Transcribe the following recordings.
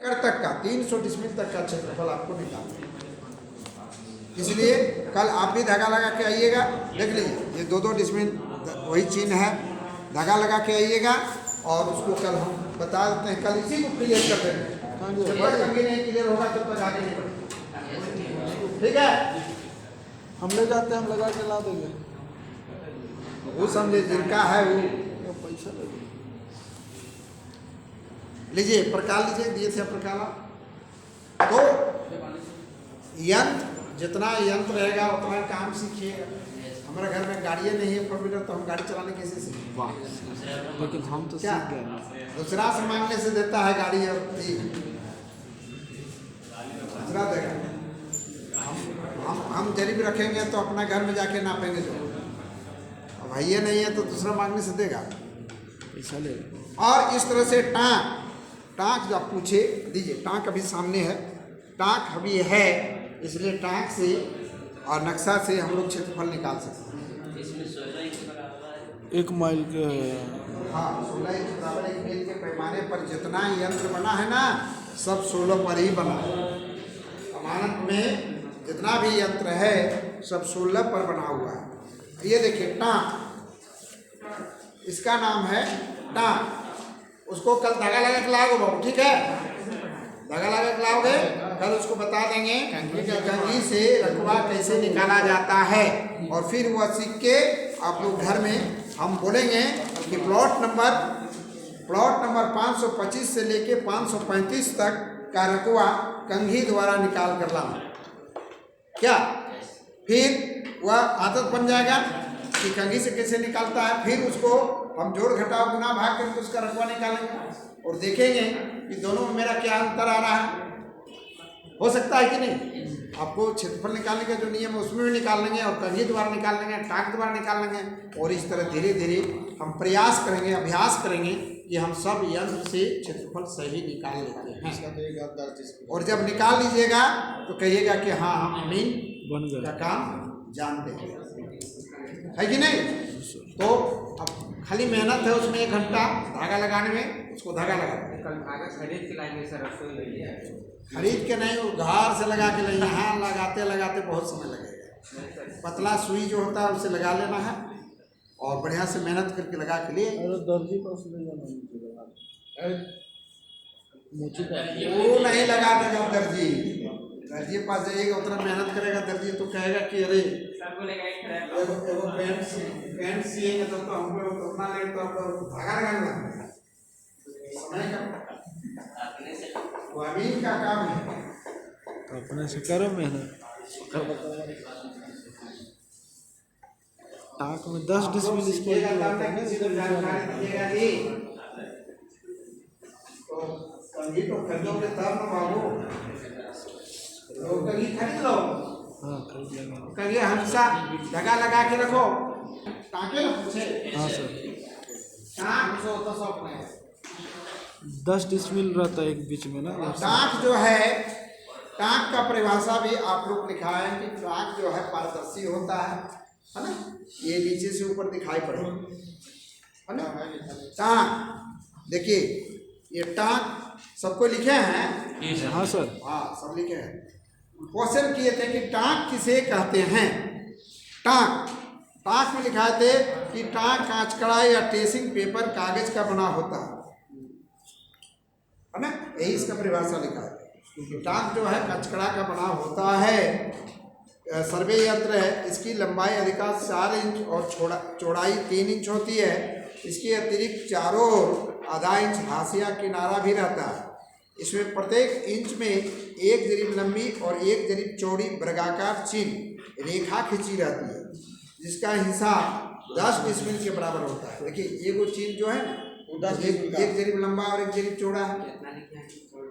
तक का 300 डिसमिल तक का क्षेत्रफल आपको निकालना है। इसलिए कल आप भी धागा लगा के आइएगा। देख लीजिए ये 2-2 डिसमिल वही चिन्ह है, धागा लगा के आइएगा और उसको कल हम बता देते हैं। कल इसी को क्लियर कर देंगे। जब तक आगे नहीं क्लियर होगा तब तक आगे नहीं बढ़ेगा। ठीक है, हम ले जाते हैं, हम लगा के ला देंगे। वो समझे जिनका है वो पैसा लगेगा। लीजिए प्रकार लीजिए, दिए थे प्रकार। तो यंत्र जितना यंत्र रहेगा उतना काम सीखिएगा। हमारे घर में गाड़ियाँ नहीं है 4 व्हीलर, तो हम गाड़ी चलाने कैसे सीखें? लेकिन हम तो क्या सीख गए ना। दूसरा से मांगने से देता है गाड़ी और दूसरा देगा। हम जरीब रखेंगे तो अपना घर में जाके नापेंगे जो। अब भैया नहीं है तो दूसरा मांगने से देगा, पैसा लेगा। और इस तरह से टाँक जो आप पूछे दीजिए। टाँक अभी सामने है, टाँक अभी है, इसलिए टाँक से और नक्शा से हम लोग क्षेत्रफल निकाल सकते हैं। 1 माइल के हाँ, 16 इंच बराबर 1 मील के पैमाने पर जितना यंत्र बना है ना, सब 16 पर ही बना है। अमानत में जितना भी यंत्र है सब 16 पर बना हुआ है। ये देखिए टाँक, इसका नाम है टाँक। उसको कल धागा लगा के लाओगे बाबू, ठीक है? धागा लगा के लाओगे, कल उसको बता देंगे कि कंघी से रकबा कैसे निकाला जाता है। और फिर वह सीख के आप लोग घर में हम बोलेंगे कि प्लॉट नंबर 525 से लेके 535 तक का रकबा कंघी द्वारा निकाल कर लाना। क्या फिर वह आदत बन जाएगा कि कंघी से कैसे निकालता है। फिर उसको हम जोड़ घटाव गुना भाग करके उसका रकबा निकालेंगे और देखेंगे कि दोनों में मेरा क्या अंतर आ रहा है। हो सकता है कि नहीं? आपको क्षेत्रफल निकालने का जो नियम है उसमें भी निकाल लेंगे, और कंघी द्वारा निकाल लेंगे, टाँक द्वारा निकाल लेंगे। और इस तरह धीरे धीरे हम प्रयास करेंगे, अभ्यास करेंगे कि हम सब यंत्र से क्षेत्रफल सही निकाल लेते हैं। और जब निकाल लीजिएगा तो कहिएगा कि हाँ हम अमीन बन गए का काम जानते हैं, है कि नहीं? तो अब खाली मेहनत है उसमें 1 घंटा धागा लगाने में। उसको धागा लगा कल धागा खरीद के लाएंगे सर, रसोई ले लिया। खरीद के नहीं, वो घर से लगा के ले। यहाँ लगाते लगाते बहुत समय लगेगा। पतला सुई जो होता है उससे लगा लेना है और बढ़िया से मेहनत करके लगा के लिए। अरे दर्जी पास ले जाना मुझे वो नहीं लगा देगा दर्जी। दर्जी के पास जाइएगा, उतना मेहनत करेगा दर्जी तो कहेगा कि अरे एगो पैंट सिएंगे तो हमको उतना लेट तो हमको धागा लगाना समय का वो अमीन का काम है। अपने से करो मेहनत। टाँक में 10 डिसमिल इसको कंघी तो खरीदोगे तब ना बाबू। कंघी खरीद लो। हाँ खरीद लेंगे। कंघी हमेशा धागा लगा के रखो। टाँके ना पूछे। हाँ सर, टाँक जो होता सब अपने 10 डिसमिल रहता है एक बीच में ना। टाँक जो है, टाँक का परिभाषा भी आप लोग लिखा है कि टाँक जो है पारदर्शी होता है ना? ये नीचे से ऊपर दिखाई पड़ेगा, है ना? टाँक देखिए, ये टाँक सबको लिखे हैं। हाँ सर, हाँ सब लिखे हैं। क्वेश्चन किए थे कि टाँक किसे कहते हैं। टाँक में लिखा थे कि टाँक कांच कड़ा या टेसिंग पेपर कागज का बना होता है ना? यही इसका परिभाषा लिखा है। टाँक जो है कचकड़ा का बना होता है। सर्वे यंत्र है, इसकी लंबाई अधिकांश 4 इंच और चौड़ाई 3 इंच होती है। इसके अतिरिक्त चारों ओर आधा इंच हाशिया किनारा भी रहता है। इसमें प्रत्येक इंच में 1 जरीब लंबी और 1 जरीब चौड़ी वर्गाकार चिन्ह रेखा खींची रहती है, जिसका हिसाब 10 डिसमिल के बराबर होता है। देखिए ये वो चिन्ह जो है वो 1 जरीब लंबा और 1 जरीब चौड़ा है।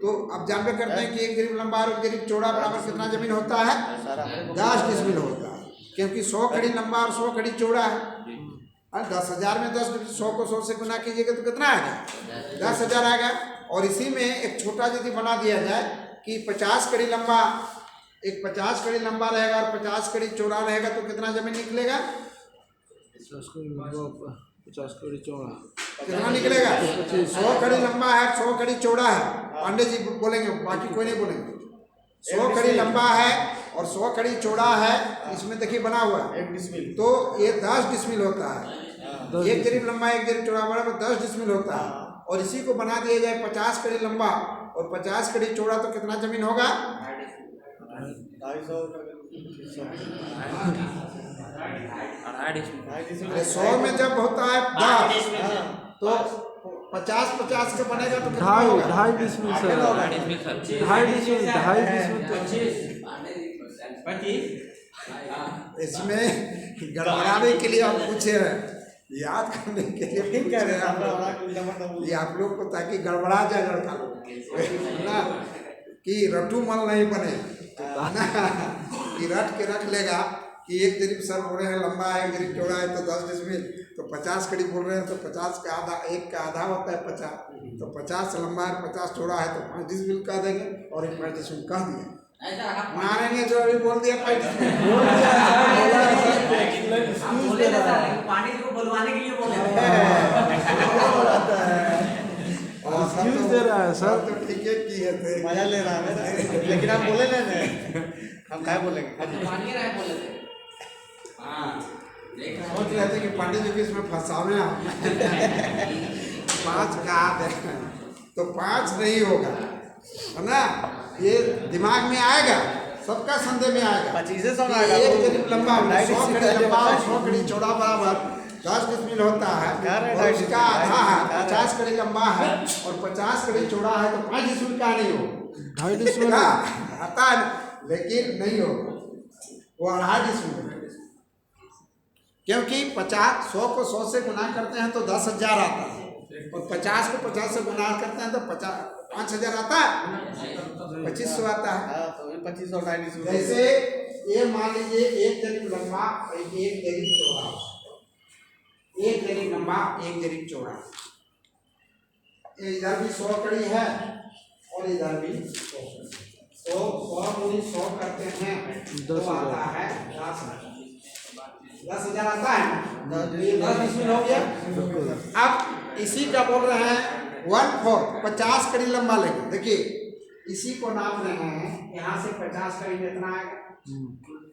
तो अब जानते करते हैं कि 1 जरीब लंबा और 1 जरीब चौड़ा बराबर कितना जमीन होता है? 10 डिसमिल होता है, क्योंकि 100 कड़ी लंबा और 100 कड़ी चौड़ा है। 10,000 में 10 100 को 100 से गुना कीजिएगा तो कितना आएगा? 10,000 आएगा। और इसी में एक छोटा यदि बना दिया जाए कि 50 कड़ी लंबा, एक 50 कड़ी लंबा रहेगा और 50 कड़ी चौड़ा रहेगा तो कितना जमीन निकलेगा? 50 कड़ी चौड़ा। कितना निकलेगा? 100 कड़ी लंबा है, 100 कड़ी चौड़ा है। पांडे जी बोलेंगे, बाकी कोई नहीं बोलेंगे। 100 कड़ी लंबा है और 100 कड़ी चौड़ा है। इसमें देखिए बना हुआ है 1 डिसमिल। तो ये 10 डिसमिल होता है। 1 जरीब लंबा 1 जरीब चौड़ा बराबर 10 डिसमिल होता है। और इसी को बना दिया जाए 50 कड़ी लंबा और 50 कड़ी चौड़ा, तो कितना जमीन होगा? 100 में जब होता है 10 तो 50-50 का बनेगा तो कितना होगा? 2.5 डिसमिल सर। 2.5 डिसमिल। 25। इसमें गड़बड़ाने के लिए आप पूछे हैं, याद करने के लिए पूछे हैं आप लोग। ये आप लोग को ताकि गड़बड़ा जाए लड़का लोग ना, कि रट्टू मल नहीं बने ना, कि रट के रख लेगा कि 1 जरीब सर बोल रहे हैं लंबा है, 1 जरीब चौड़ा है तो 10 डिसमिल, तो 50 कड़ी बोल रहे हैं तो 50 का आधा, 1 का आधा होता है 50, तो 50 लंबा है 50 चौड़ा है तो 5 डिसमिल कह देंगे और 5 डिसमिल कह दिए। मारेंगे जो अभी बोल दिया 5 डिसमिल पानी को बुलवाने के लिए बोले और सब Excuse दे रहा है सर। तो ठीक है की है थे, मजा ले रहा है ना, लेकिन हम बोले ना हम क्या बोलेंगे? पानी रहे बोले थे। हाँ सोच रहे थे कि पंडित जी भी इसमें फंसावे आप 5 का आध है तो 5 नहीं होगा, है ना? ये दिमाग में आएगा, सबका संदेह में आएगा। 2500 कि ना आएगा 1 तो जरीब लंबा 100 कड़ी लंबा और 100 कड़ी चौड़ा बराबर 10 डिसमिल होता है और उसका आधा है 50 कड़ी लंबा है और 50 कड़ी चौड़ा है तो 5 डिसमिल का नहीं हो 2.5 डिसमिल आता है, लेकिन नहीं होगा, वो 2.5 डिसमिल, क्योंकि 100 को 100 से गुना करते हैं तो 10,000 आता है और 50 को 50 से गुना करते हैं तो 5,000 आता है, 2500 आता है। हाँ, तो ये 2500 2.5 डिसमिल। जैसे ये मान लीजिए 1 जरीब लंबा 1 जरीब चौड़ा, 1 जरीब लंबा 1 जरीब चौड़ा, इधर भी 100 कड़ी है और इधर भी 100 कड़ी, तो 100 गुनी 100 करते हैं तो आता है 10,000 आता है ना, तो ये 10 डिसमिल हो गया। अब इसी का बोल रहे हैं 1/4 50 कड़ी लंबा लेंगे। देखिए इसी को नाप रहे हैं, यहाँ से 50 कड़ी कितना आएगा?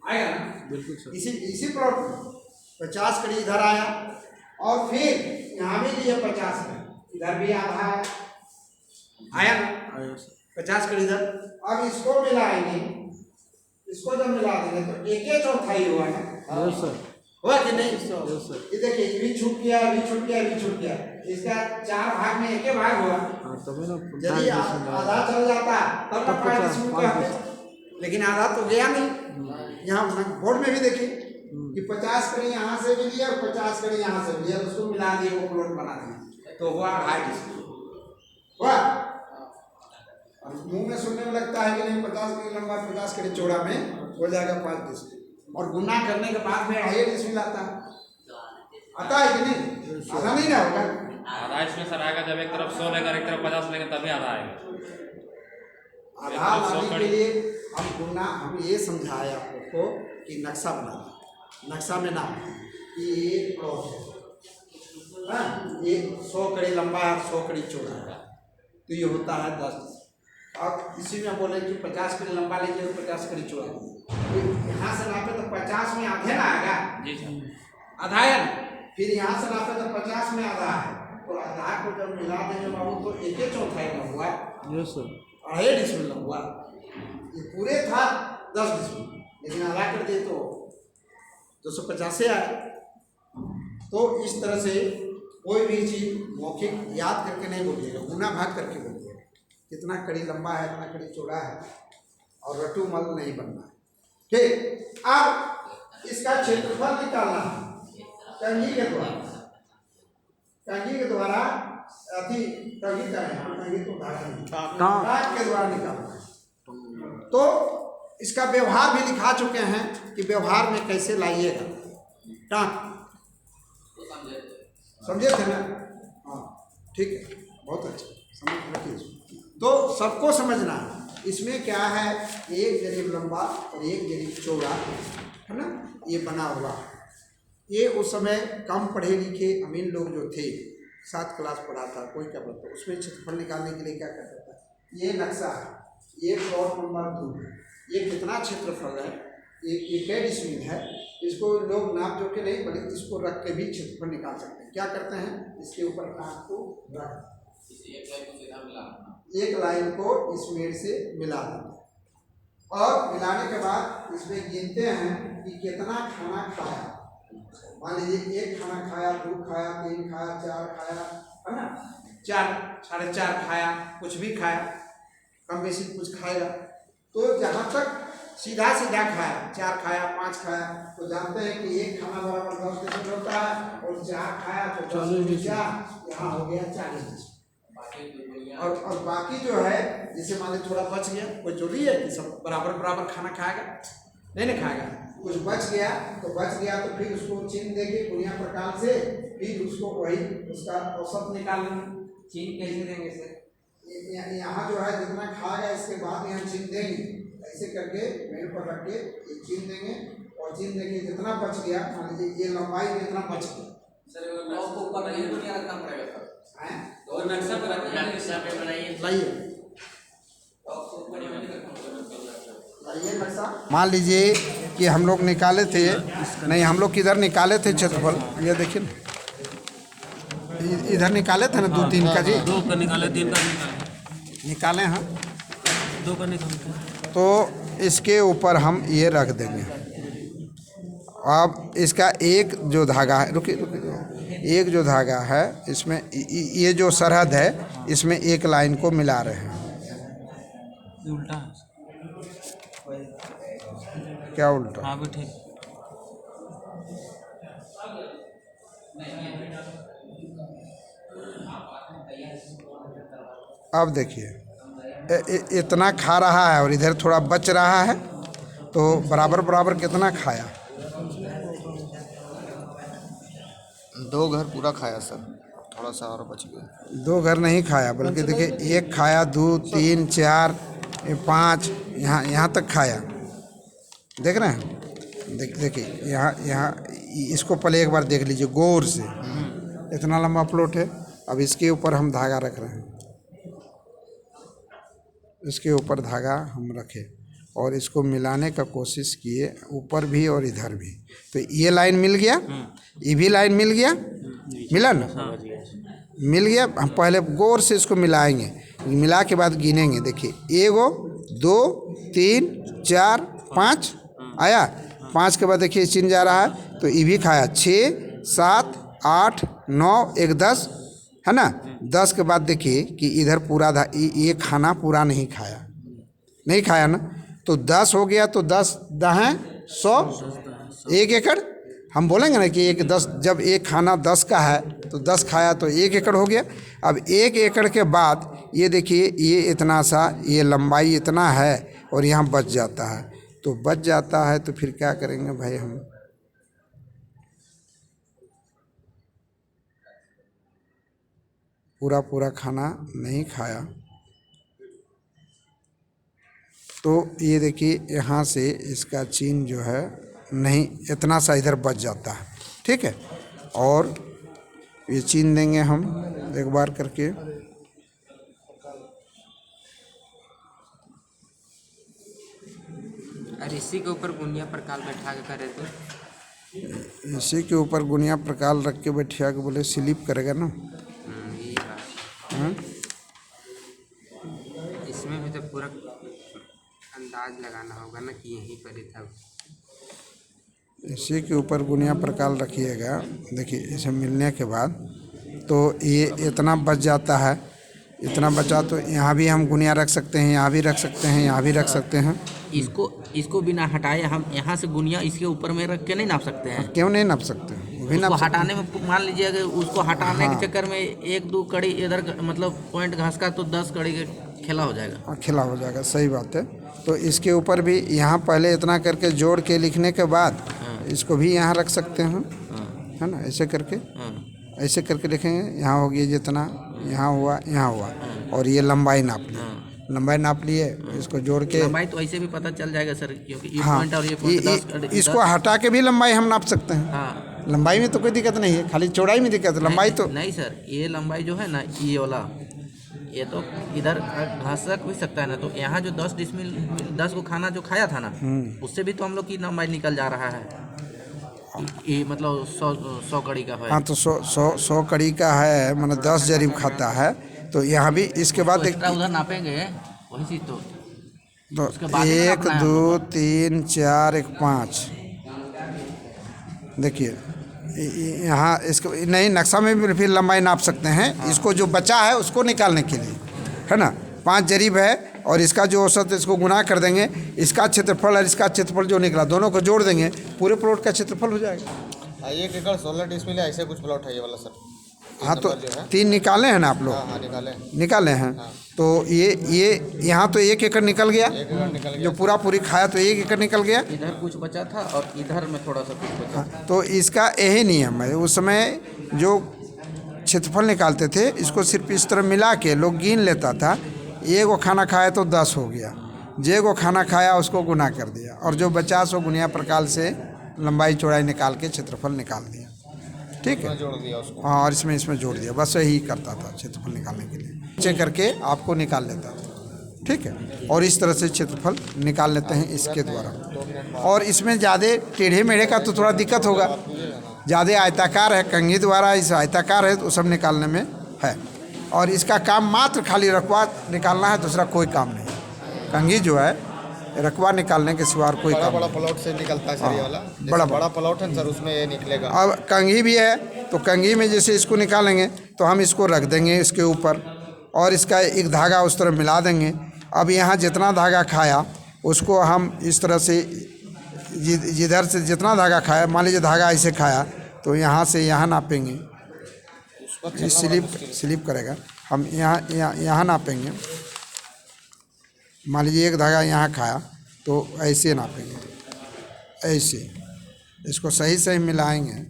आएगा ना? बिल्कुल सर। इसी प्लॉट में 50 कड़ी इधर आया और फिर यहाँ भी लिए 50 कड़ी, इधर भी आधा है, आया ना? आया सर। 50 कड़ी इधर। अब इसको मिलाएंगे, इसको जब मिला देंगे तो 1/4 हुआ ना, यस सर। हुआ कि नहीं? Yes sir. ये देखिए ये भी छूट गया, भी छूट गया, भी छूट गया, इसका 4 भाग में 1 भाग हुआ। हाँ तभी ना यदि आधा चल जाता तब ना 5 डिसमिल कहते, लेकिन आधा तो गया नहीं। यहाँ बोर्ड में भी देखिए कि 50 कड़ी यहाँ से भी लिया और 50 कड़ी यहाँ से भी लिया, उसको मिला दिए, वो प्लॉट बना दिए तो हुआ 2.5 डिसमिल हुआ। और मुंह में सुनने में लगता है कि नहीं 50 कड़ी लंबा 50 कड़ी चौड़ा में हो जाएगा 5 डिसमिल, और गुना करने के बाद में 2.5 डिसमिल आता है कि नहीं? आधा नहीं ना होगा, आधा इसमें सर आएगा जब एक तरफ 100 लेकर एक तरफ 50 लेंगे तभी आधा आएगा। आधा लाने के लिए हम गुना, हम ये समझाए आप लोग को कि नक्शा बना, नक्शा में ना कि ये प्लॉट है, ये 100 कड़ी लंबा है 100 कड़ी चौड़ा है तो ये होता है 10। अब इसी में बोले कि 50 कड़ी लंबा लीजिए तो 50 कड़ी चौड़ा, तो यहाँ से नापे तो 50 में आधे ना आएगा, जी सर। आधा है ना, फिर यहाँ से नापे तो 50 में आधा है, तो आधा को जब मिला देंगे बाबू तो 1/4 ना हुआ, यस सर। 2.5 डिसमिल हुआ। ये पूरे था 10 डिसमिल, लेकिन आधा कर दिए तो 250 आए। तो इस तरह से कोई भी चीज़ मौखिक याद करके नहीं बोलिएगा, गुना भाग करके बोलिएगा, कितना कड़ी लंबा है कितना कड़ी चौड़ा है, और रटू मल नहीं बनना है। ठीक, अब इसका क्षेत्रफल निकालना है कंघी के द्वारा, कंघी के द्वारा अति कंघी का है, कंघी तो टाँक के द्वारा निकालना है। तो इसका व्यवहार भी लिखा चुके हैं कि व्यवहार में कैसे लाइएगा, टाँक समझे थे ना? हाँ ठीक है, बहुत अच्छा, समझ रखिए। तो सबको समझना है इसमें क्या है, 1 जरीब लंबा और 1 जरीब चौड़ा है ना, ये बना हुआ है। ये उस समय कम पढ़े लिखे अमीर लोग जो थे, 7 क्लास पढ़ा था कोई क्या बोलता, उसमें क्षेत्रफल निकालने के लिए क्या करता था, ये नक्शा है, ये प्लॉट नंबर 2 है, ये कितना क्षेत्रफल है, ये कै डिसमिल है, इसको लोग नाप जो के नहीं बल्कि इसको रख के भी क्षेत्रफल निकाल सकते हैं। क्या करते हैं, इसके ऊपर काट को रख एक लाइन को इस मेड़ से मिला देते हैं और मिलाने के बाद इसमें गिनते हैं कि कितना खाना खाया। मान लीजिए 1 खाना खाया, 2 खाया, 3 खाया, 4 खाया, है ना, 4, 4.5 खाया, कुछ भी खाया, कम बेसी कुछ खाएगा। तो जहाँ तक सीधा खाया, 4 खाया, 5 खाया, तो जानते हैं कि 1 खाना बराबर 10 डिसमिल होता है और 4 खाया तो 10 यहाँ हो गया 40 डिसमिल। और बाकी जो है जैसे मान लीजिए थोड़ा बच गया, कोई जरूरी है कि सब बराबर खाना खाएगा, नहीं खाएगा, कुछ बच गया तो फिर उसको चिन्ह देंगे गुणिया प्रकार से, फिर उसको वही उसका औसत निकाल लेंगे। चिन्ह कैसे देंगे सर? यहाँ जो है जितना खाएगा इसके बाद यहाँ चिन्ह देंगे, ऐसे करके मेरे पर रख के ये चिन्ह देंगे और चिन्ह देंगे जितना बच गया, मान लीजिए ये लंबाई में इतना बच गया सर, वो को ऊपर नहीं तो नहीं रखना पड़ेगा सर, और नक्शा पे बनाइए। लाइए मान लीजिए कि हम लोग निकाले थे, नहीं हम लोग किधर निकाले थे क्षेत्रफल, ये देखिए इधर निकाले थे ना 2-3 का जी, 2 का निकाले, 3 का निकाले हैं, 2 का निकाले। तो इसके ऊपर हम ये रख देंगे। अब इसका एक जो धागा है, रुकिए, एक जो धागा है इसमें ये जो सरहद है इसमें एक लाइन को मिला रहे हैं। उल्टा है क्या उल्टा? हाँ भी ठीक। अब देखिए इतना खा रहा है और इधर थोड़ा बच रहा है, तो बराबर कितना खाया? 2 घर पूरा खाया सर, थोड़ा सा और बच गया। 2 घर नहीं खाया, बल्कि देखिए 1 खाया, 2, 3, 4, 5, यहाँ तक खाया। देख रहे हैं, देखिए यहाँ इसको पहले एक बार देख लीजिए गौर से, इतना लंबा प्लॉट है। अब इसके ऊपर हम धागा रख रहे हैं, इसके ऊपर धागा हम रखे और इसको मिलाने का कोशिश किए, ऊपर भी और इधर भी, तो ये लाइन मिल गया, ये भी लाइन मिल गया, मिला ना, मिल गया। हम पहले गौर से इसको मिलाएंगे, मिला के बाद गिनेंगे। देखिए 1 2 3 4 5 आया, 5 के बाद देखिए चिन्ह जा रहा है, तो ये भी खाया, 6 7 8 9 1 10 है ना। 10 के बाद देखिए कि इधर पूरा ये खाना पूरा नहीं खाया ना, तो 10 हो गया, तो 10 दहें 100, 1 एकड़। हम बोलेंगे ना कि 10, जब एक खाना 10 का है तो 10 खाया तो 1 एकड़ हो गया। अब 1 एकड़ के बाद ये देखिए ये इतना सा, ये लंबाई इतना है और यहाँ बच जाता है, तो बच जाता है तो फिर क्या करेंगे भाई, हम पूरा खाना नहीं खाया, तो ये देखिए यहाँ से इसका चिन्ह जो है नहीं, इतना सा इधर बच जाता है, ठीक है। और ये चिन्ह देंगे हम एक बार करके, और इसी के ऊपर गुनिया प्रकाल बैठा के करे तो, इसी के ऊपर गुनिया प्रकाल रख के बैठिया के बोले स्लिप करेगा ना। यही बात। हाँ? इसमें भी तो पूरा अंदाज लगाना होगा ना कि यहीं पर ही था। इसी के ऊपर गुनिया प्रकाल रखिएगा। देखिए इसे मिलने के बाद तो ये इतना बच जाता है, इतना बचा तो यहाँ भी हम गुनिया रख सकते हैं, यहाँ भी रख सकते हैं, यहाँ भी रख सकते हैं। इसको बिना हटाए हम यहाँ से गुनिया इसके ऊपर में रख के नहीं नाप सकते हैं? क्यों नहीं नाप सकते? वो भी नाप उसको हटाने में मान लीजिए अगर उसको हटाने के चक्कर में 1-2 कड़ी इधर मतलब पॉइंट घास का, तो 10 कड़ी के खेला हो जाएगा। खिला हो जाएगा, सही बात है। तो इसके ऊपर भी यहाँ पहले इतना करके जोड़ के लिखने के बाद इसको भी यहाँ रख सकते हैं, है ना, ऐसे करके, ऐसे करके लिखेंगे। यहाँ हो गया जितना, यहाँ हुआ, यहाँ हुआ, और ये लंबाई नाप लिए, लंबाई नाप लिए, इसको जोड़ के लंबाई तो ऐसे भी पता चल जाएगा सर, क्योंकि ये हाँ, पॉइंट और ये पॉइंट 10 इसको हटा के भी लंबाई हम नाप सकते हैं। हाँ, लंबाई में तो कोई दिक्कत नहीं है, खाली चौड़ाई में दिक्कत है, लंबाई तो नहीं सर, ये लंबाई जो है ना, ये वाला, ये तो इधर घास तक हो सकता है ना, तो यहाँ जो 10 डिसमिल 10 को खाना जो खाया था ना, उससे भी तो हम लोग की लंबाई निकल जा रहा है। ये मतलब 100 कड़ी का है। हाँ, तो 100 कड़ी का है, मतलब 10 जरीब खाता है, तो यहाँ भी इसके बाद तो एक्स्ट्रा उधर नापेंगे वही चीज तो उसके तो बाद ही 1 नापना है 2 3 4 1 5। देखिए यहाँ इसको नहीं, नक्शा में भी फिर लंबाई नाप सकते हैं। इसको जो बचा है उसको निकालने के लिए, है ना, 5 जरीब है और इसका जो औसत इसको गुना कर देंगे, इसका क्षेत्रफल और इसका क्षेत्रफल जो निकला दोनों को जोड़ देंगे, पूरे प्लॉट का क्षेत्रफल हो जाएगा। 1 एकड़ 16 डिसमिल है, ऐसे कुछ प्लॉट है ये वाला सर। हाँ, तो 3 निकाले हैं ना आप लोग? हाँ निकाले। निकाले हैं। तो ये यहाँ तो 1 एकड़ निकल गया, 1 एकड़ निकल गया। जो पूरी खाया तो 1 एकड़ निकल गया। इधर कुछ बचा था और इधर में थोड़ा सा कुछ बचा था। तो इसका यही नियम है, उस समय जो क्षेत्रफल निकालते थे इसको सिर्फ इस तरह मिला के लोग गिन लेता था, 1 को खाना खाया तो 10 हो गया, जे को खाना खाया उसको गुना कर दिया, और जो बचा सो गुनिया प्रकार से लंबाई चौड़ाई निकाल के क्षेत्रफल निकाल दिया। ठीक है, जोड़ दिया उसको। हाँ, और इसमें जोड़ दिया, बस यही करता था क्षेत्रफल निकालने के लिए, चेक करके आपको निकाल लेता था। ठीक है, और इस तरह से क्षेत्रफल निकाल लेते हैं इसके द्वारा। और इसमें ज़्यादा टेढ़े मेढ़े का तो थोड़ा दिक्कत होगा, ज़्यादा आयताकार है, कंघी द्वारा इस आयताकार है तो सब निकालने में है। और इसका काम मात्र खाली रकबा निकालना है, दूसरा कोई काम नहीं। कंघी जो है रकबा निकालने के सिवा कोई काम बड़ा नहीं। प्लॉट से निकलता है सर ये वाला। बड़ा प्लॉट है सर, उसमें ये निकलेगा। अब कंघी भी है तो कंघी में जैसे इसको निकालेंगे तो हम इसको रख देंगे इसके ऊपर, और इसका एक धागा उस तरह मिला देंगे। अब यहाँ जितना धागा खाया उसको हम इस तरह से जिधर से जितना धागा खाया, मान लीजिए धागा ऐसे खाया तो यहाँ से यहाँ नापेंगे, स्लिप करेगा, हम यहाँ नापेंगे। मान लीजिए एक धागा यहाँ खाया तो ऐसे नापेंगे, ऐसे इसको सही सही मिलाएंगे,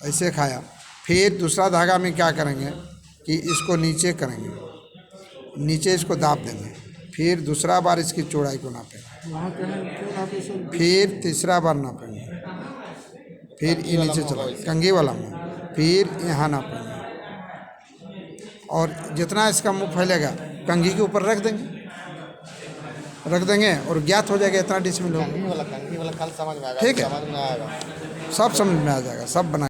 ऐसे खाया। फिर दूसरा धागा में क्या करेंगे कि इसको नीचे करेंगे, नीचे इसको दाब देंगे, फिर दूसरा बार इसकी चौड़ाई को नापेंगे, फिर तीसरा बार नापेंगे, फिर ये नीचे चला कंघी वाला मुँह, फिर यहाँ नापेंगे, और जितना इसका मुँह फैलेगा कंघी के ऊपर रख देंगे और ज्ञात हो जाएगा इतना डिसमिल होगा। कंघी वाला कल समझ में आएगा। ठीक है, समझ में आएगा। सब समझ में आ जाएगा, सब बना